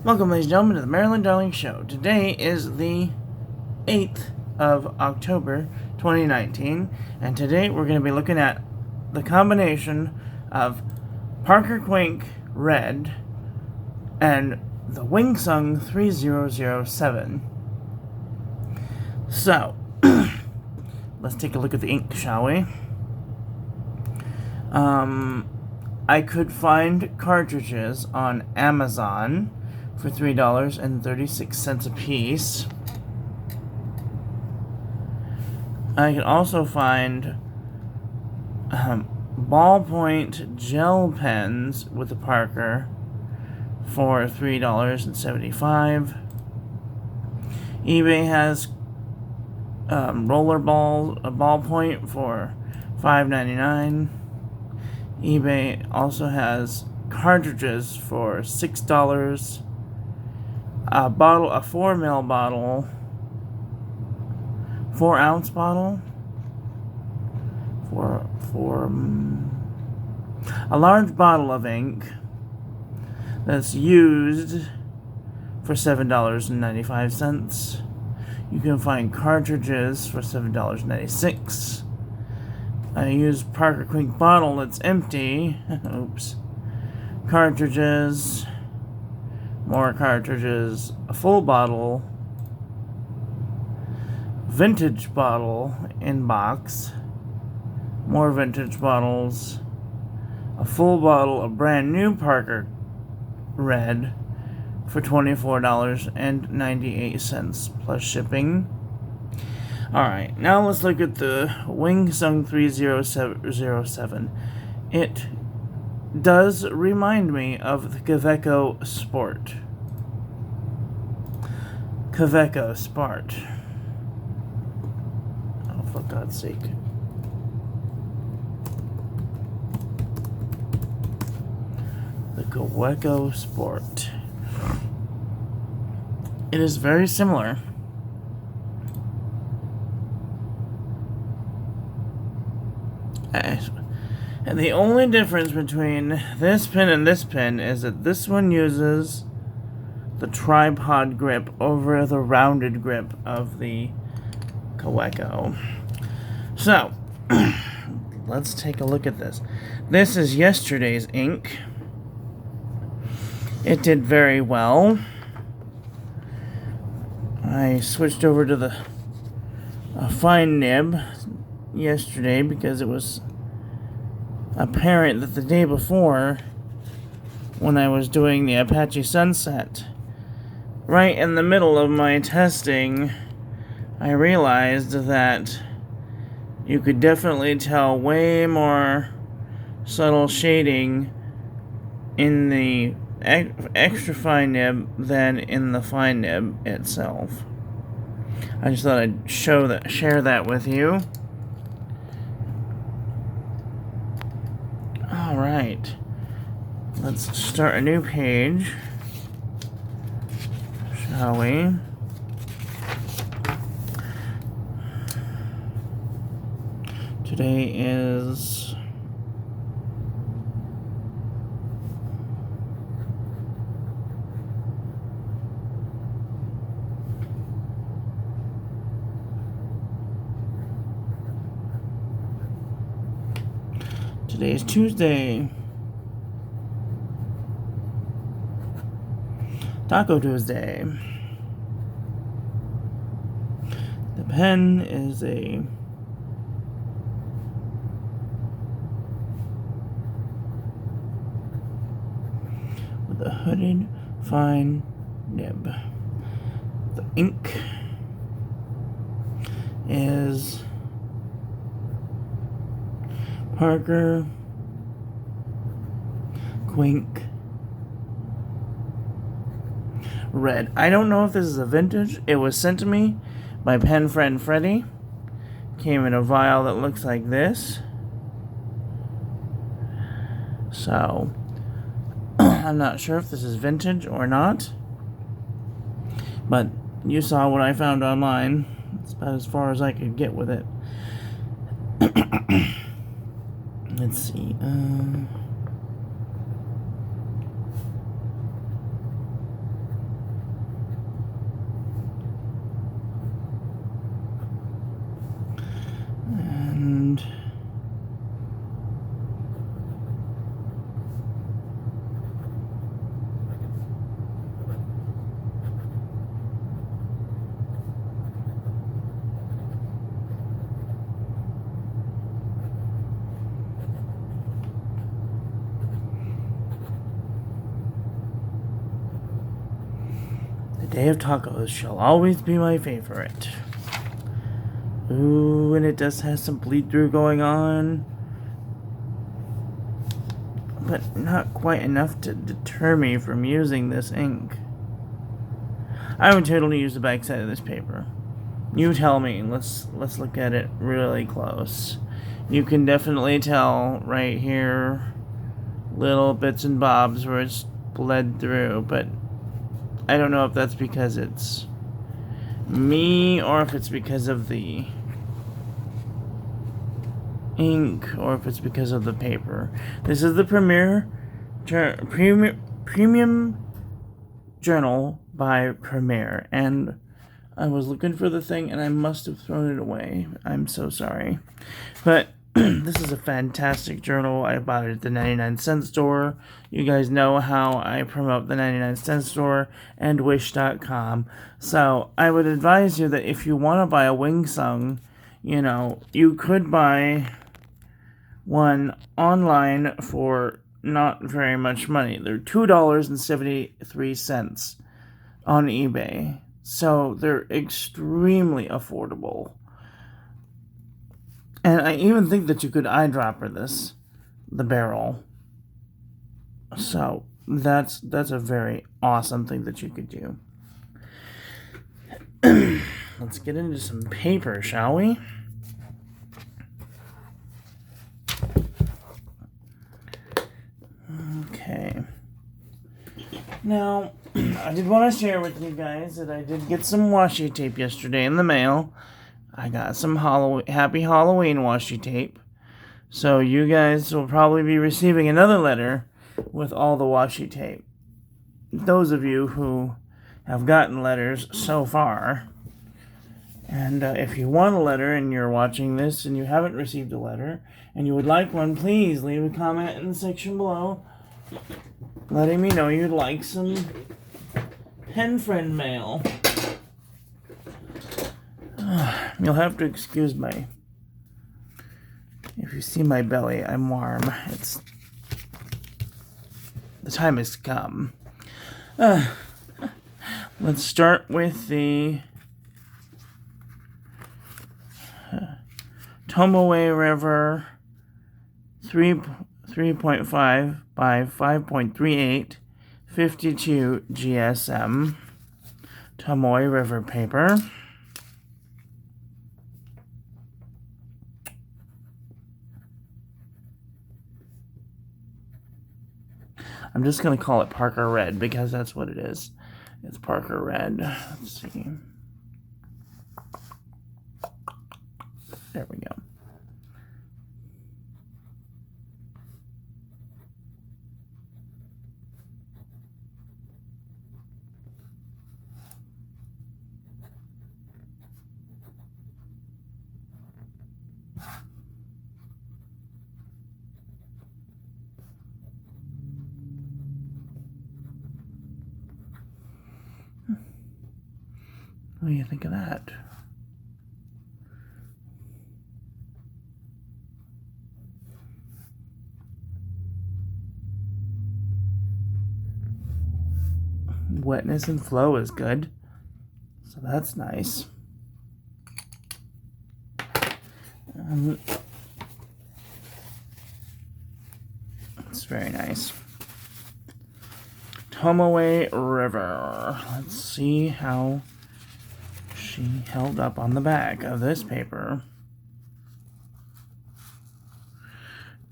Welcome, ladies and gentlemen, to the Maryland Darling Show. Today is the 8th of October, 2019, and today we're going to be looking at the combination of Parker Quink Red and the Wingsung 3007. So, let's take a look at the ink, shall we? I could find cartridges on Amazon for $3.36 a piece. I can also find ballpoint gel pens with the Parker for $3.75. eBay has rollerball a ballpoint for $5.99. eBay also has cartridges for $6. A 4 ml bottle, 4 ounce bottle, a large bottle of ink that's used for $7.95. You can find cartridges for $7.96. I used Parker Quink bottle that's empty. Oops. Cartridges. More cartridges. A full bottle. Vintage bottle in box. More vintage bottles. A full bottle of brand new Parker Red for $24.98 plus shipping. Alright, now let's look at the Wingsung 3007. It does remind me of the Kaweco Sport. Kaweco Sport. Oh, for God's sake. The Kaweco Sport. It is very similar. And the only difference between this pen and this pen is that this one uses the tripod grip over the rounded grip of the Kaweco. So, let's take a look at this. This is yesterday's ink. It did very well. I switched over to the fine nib yesterday because it was apparent that the day before, when I was doing the Apache Sunset, right in the middle of my testing, I realized that you could definitely tell way more subtle shading in the extra fine nib than in the fine nib itself. I just thought I'd share that with you. Alright, let's start a new page, shall we? Today is Tuesday. Taco Tuesday. The pen is with a hooded fine nib. The ink is Parker Quink Red. I don't know if this is a vintage. It was sent to me by pen friend Freddie. Came in a vial that looks like this. So, I'm not sure if this is vintage or not. But you saw what I found online. It's about as far as I could get with it. Let's see. The day of tacos shall always be my favorite. Ooh, and it does have some bleed through going on, but not quite enough to deter me from using this ink. I would totally use the back side of this paper. You tell me. Let's look at it really close. You can definitely tell right here, little bits and bobs where it's bled through, but I don't know if that's because it's me or if it's because of the ink or if it's because of the paper. This is the Premium Journal by Premier, and I was looking for the thing and I must have thrown it away. I'm so sorry. But this is a fantastic journal. I bought it at the 99-cent store. You guys know how I promote the 99-cent store and Wish.com. So I would advise you that if you want to buy a Wing Sung, you could buy one online for not very much money. They're $2.73 on eBay. So they're extremely affordable. And I even think that you could eyedropper the barrel. So that's a very awesome thing that you could do. Let's get into some paper, shall we? Okay. Now, I did want to share with you guys that I did get some washi tape yesterday in the mail. I got some Happy Halloween washi tape. So you guys will probably be receiving another letter with all the washi tape. Those of you who have gotten letters so far. And if you want a letter and you're watching this and you haven't received a letter and you would like one, please leave a comment in the section below letting me know you'd like some pen friend mail. You'll have to excuse me. If you see my belly, I'm warm. The time has come. Let's start with the Tomoe River 3.5 by 5.38 52 GSM Tomoe River paper. I'm just going to call it Parker Red because that's what it is. It's Parker Red. Let's see. There we go. What do you think of that? Wetness and flow is good, so that's nice. It's very nice. Tomoe River. Let's see how she held up on the back of this paper.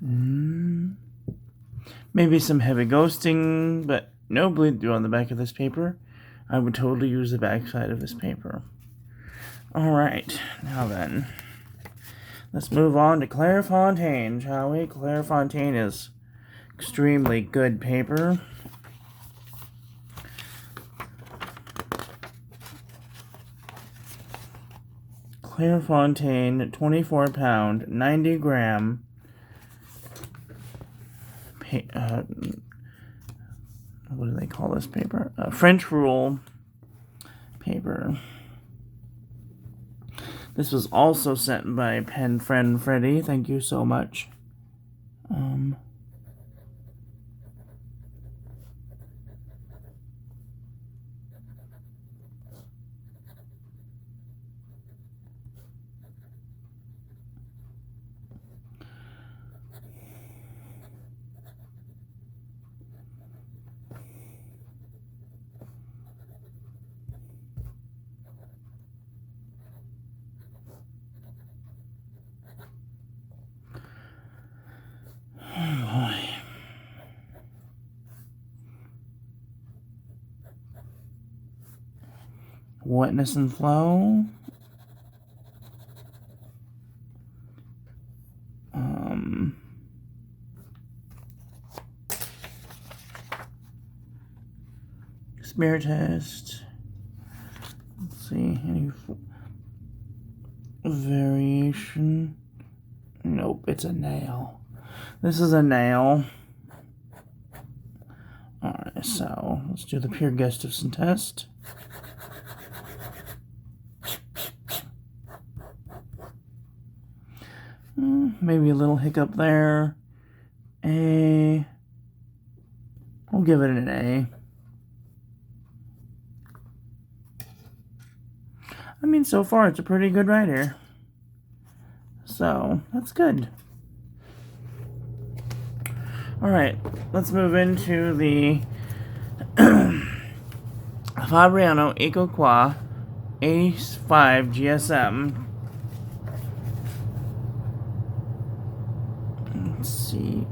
Maybe some heavy ghosting, but no bleed through on the back of this paper. I would totally use the back side of this paper. Alright, now then. Let's move on to Clairefontaine, shall we? Clairefontaine is extremely good paper. Clairefontaine 24-pound, 90-gram what do they call this paper? French roll paper. This was also sent by Pen Friend Freddy. Thank you so much. Wetness and flow. Smear test. Let's see, any variation? Nope, it's a nail. This is a nail. Alright, so let's do the pure Gustafson test. Maybe a little hiccup there. A. We'll give it an A. I mean, so far it's a pretty good writer. So, that's good. Alright, let's move into the Fabriano EcoQua 85 GSM. Let's see.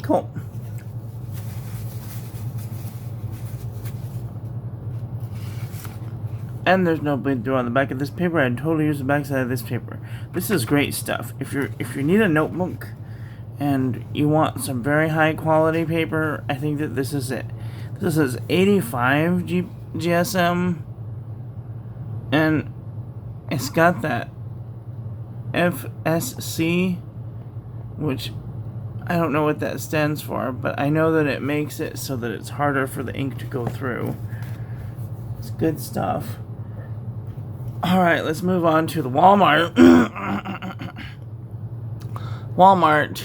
Cool. And there's no bleed through on the back of this paper. I'd totally use the back side of this paper. This is great stuff. If you need a notebook and you want some very high quality paper, I think that this is it. This is 85 GSM, and it's got that FSC, which I don't know what that stands for, but I know that it makes it so that it's harder for the ink to go through. It's good stuff. Alright, let's move on to the Walmart. Walmart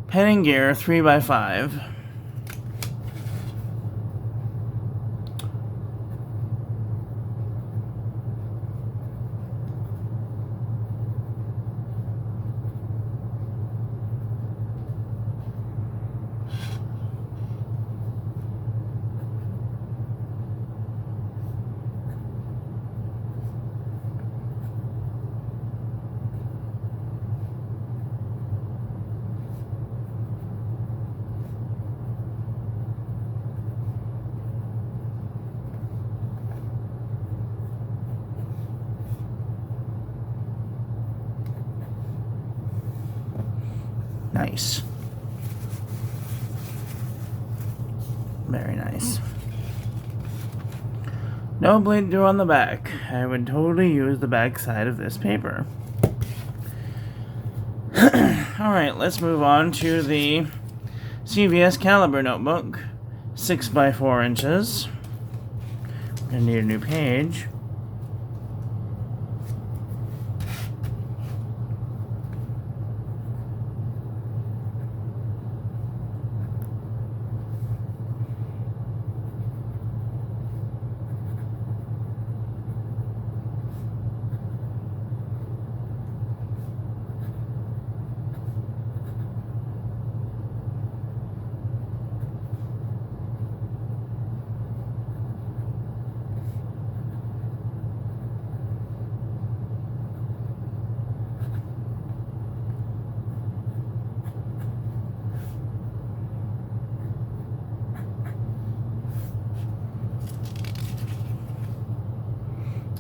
Pen and Gear 3x5. Nice. Very nice. No bleed through on the back. I would totally use the back side of this paper. Alright, let's move on to the CVS Caliber notebook. 6x4 inches. We're gonna need a new page.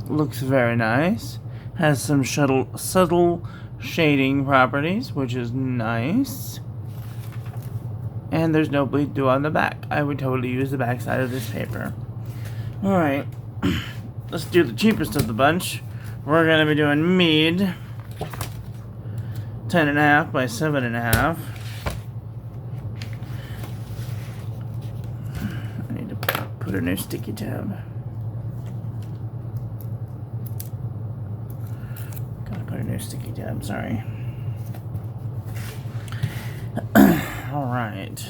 Looks very nice. Has some subtle shading properties, which is nice. And there's no bleed through on the back. I would totally use the back side of this paper. Alright. Let's do the cheapest of the bunch. We're going to be doing Mead. 10.5 by 7.5. put a new sticky tab. Gotta put a new sticky tab, sorry. Alright.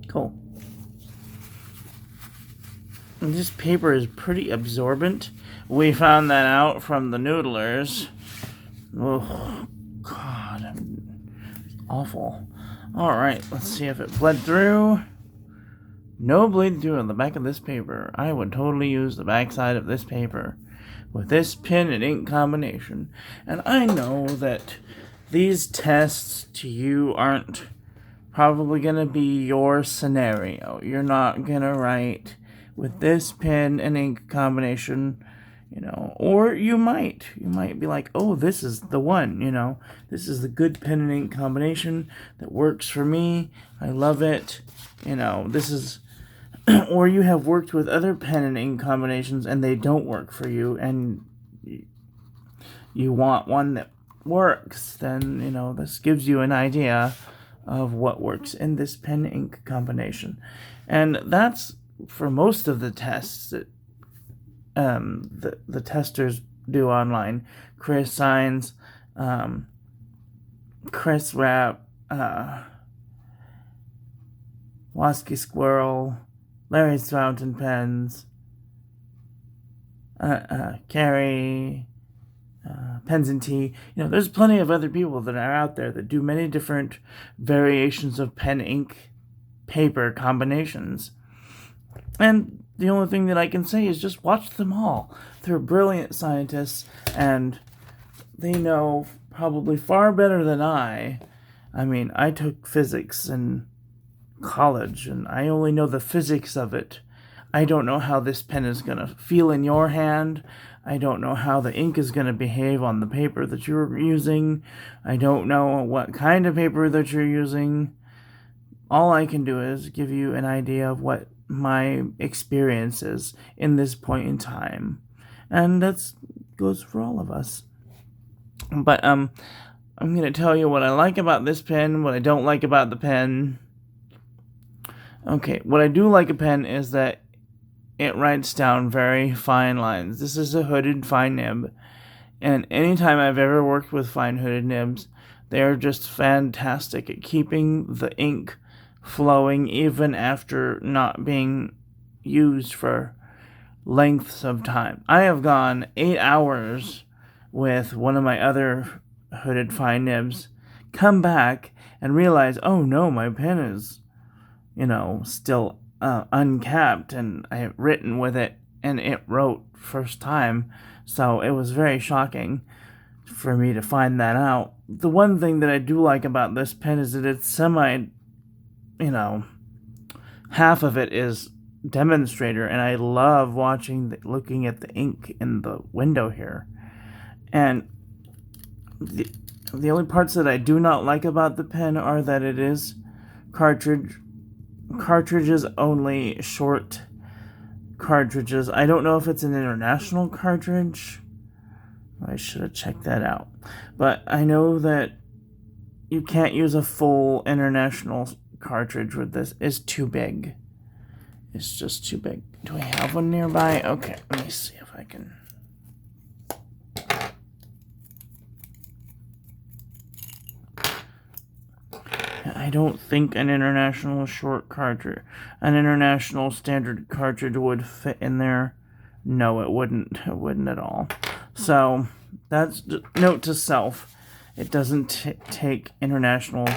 Cool. And this paper is pretty absorbent. We found that out from the noodlers. Oh, God. It's awful. Alright, let's see if it bled through. No bleed through on the back of this paper. I would totally use the back side of this paper with this pen and ink combination. And I know that these tests to you aren't probably going to be your scenario. You're not going to write with this pen and ink combination, you know, or you might be like, oh, this is the one, you know, this is the good pen and ink combination that works for me. I love it. You know, this is, or you have worked with other pen and ink combinations and they don't work for you and you want one that works, then, you know, this gives you an idea of what works in this pen ink combination. And that's for most of the tests that the testers do online. Chris Signs, Chris Rapp, Wasky Squirrel, Larry's Fountain Pens, Carrie, Pens and Tea. You know, there's plenty of other people that are out there that do many different variations of pen ink paper combinations. And the only thing that I can say is just watch them all. They're brilliant scientists, and they know probably far better than I. I mean, I took physics in college, and I only know the physics of it. I don't know how this pen is going to feel in your hand. I don't know how the ink is going to behave on the paper that you're using. I don't know what kind of paper that you're using. All I can do is give you an idea of what my experience is in this point in time. And that goes for all of us. But I'm going to tell you what I like about this pen, what I don't like about the pen. Okay, what I do like a pen is that it writes down very fine lines. This is a hooded fine nib, and anytime I've ever worked with fine hooded nibs, they're just fantastic at keeping the ink flowing even after not being used for lengths of time. I have gone 8 hours with one of my other hooded fine nibs, come back and realize, oh no, my pen is, you know, still uncapped, and I had written with it and it wrote first time, so it was very shocking for me to find that out. The one thing that I do like about this pen is that it's semi, you know, half of it is demonstrator, and I love looking at the ink in the window here. And the only parts that I do not like about the pen are that it is cartridges only, short cartridges. I don't know if it's an international cartridge. I should have checked that out. But I know that you can't use a full international cartridge with this. It's too big. It's just too big. Do we have one nearby? Okay, let me see if I can. I don't think an international standard cartridge would fit in there. No, it wouldn't. It wouldn't at all. So that's note to self. It doesn't take international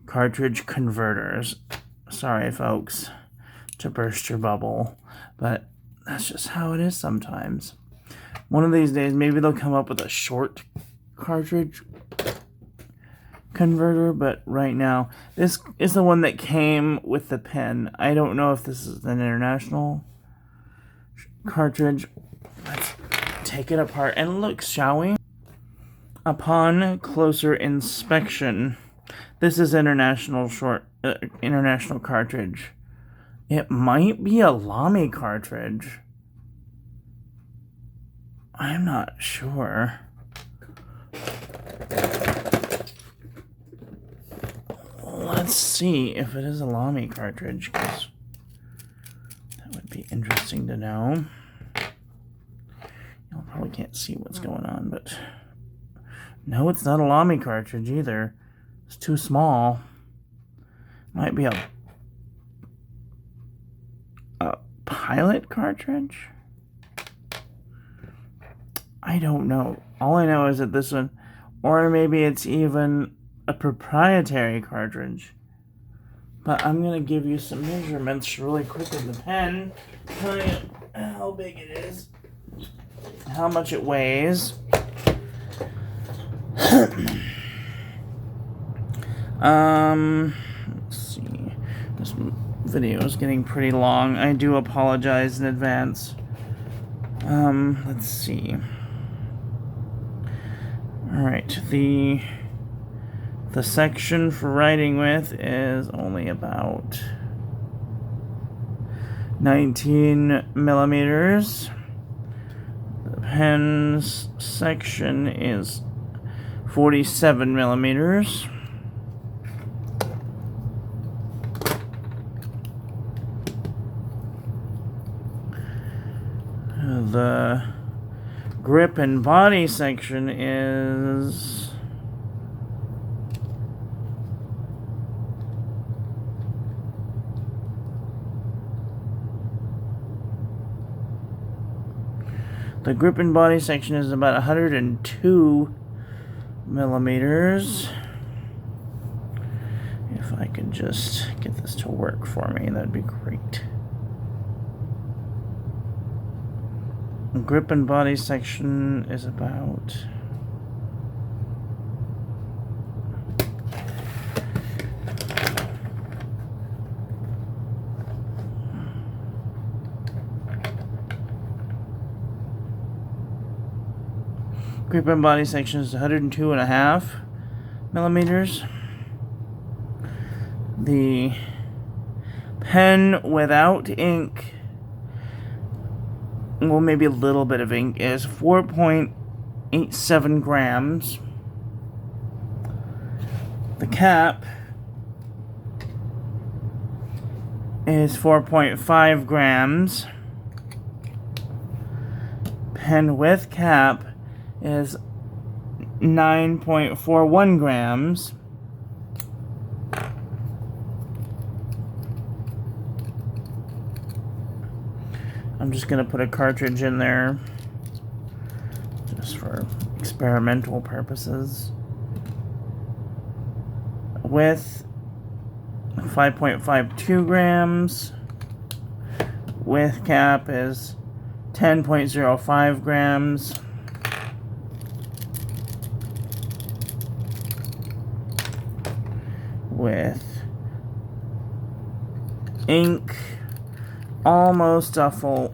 cartridge converters. Sorry, folks, to burst your bubble, but that's just how it is sometimes. One of these days, maybe they'll come up with a short cartridge converter, but right now this is the one that came with the pen. I don't know if this is an international cartridge. Let's take it apart and look, shall we? Upon closer inspection, this is international cartridge. It might be a Lamy cartridge. I'm not sure. Let's see if it is a Lamy cartridge, because that would be interesting to know. You probably can't see what's going on, but no, it's not a Lamy cartridge either. It's too small. Might be a Pilot cartridge? I don't know. All I know is that this one, or maybe it's even a proprietary cartridge. But I'm going to give you some measurements really quick with the pen. Tell you how big it is, how much it weighs. Let's see. This video is getting pretty long. I do apologize in advance. Let's see. Alright, the section for writing with is only about 19 millimeters. The pen's section is 47 millimeters. The grip and body section is about 102 millimeters. If I could just get this to work for me, that'd be great. The grip and body section is about grip and body section is 102.5 millimeters. The pen without ink, well, maybe a little bit of ink, is 4.87 grams. The cap is 4.5 grams. Pen with cap is 9.41 grams. I'm just going to put a cartridge in there just for experimental purposes. With 5.52 grams. With cap is 10.05 grams. With ink, almost a full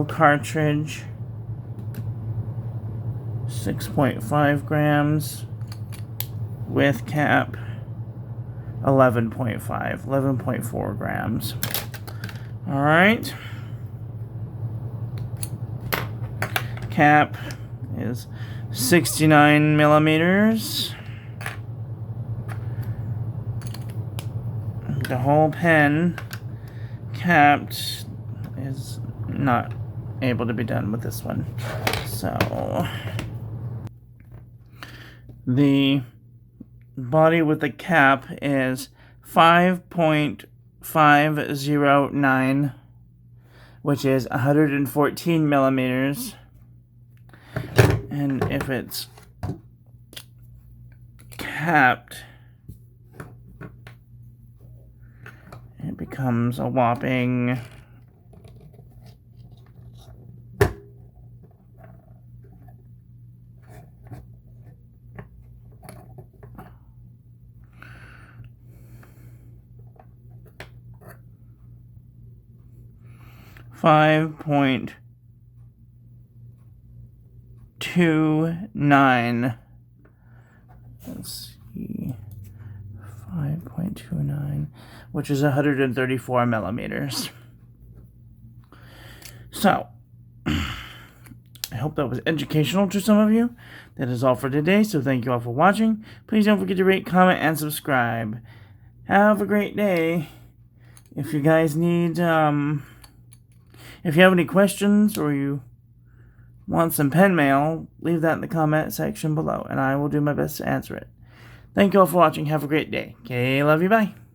cartridge, 6.5 grams. With cap, 11.4 grams. All right. Cap is 69 millimeters. The whole pen capped is not able to be done with this one. So the body with the cap is 5.509, which is 114 millimeters. And if it's capped, it becomes a whopping 5.29. Let's see. 5.29, which is 134 millimeters. So, I hope that was educational to some of you. That is all for today, so thank you all for watching. Please don't forget to rate, comment, and subscribe. Have a great day. If you guys need, if you have any questions or you want some pen mail, leave that in the comment section below, and I will do my best to answer it. Thank you all for watching. Have a great day. Okay, love you, bye.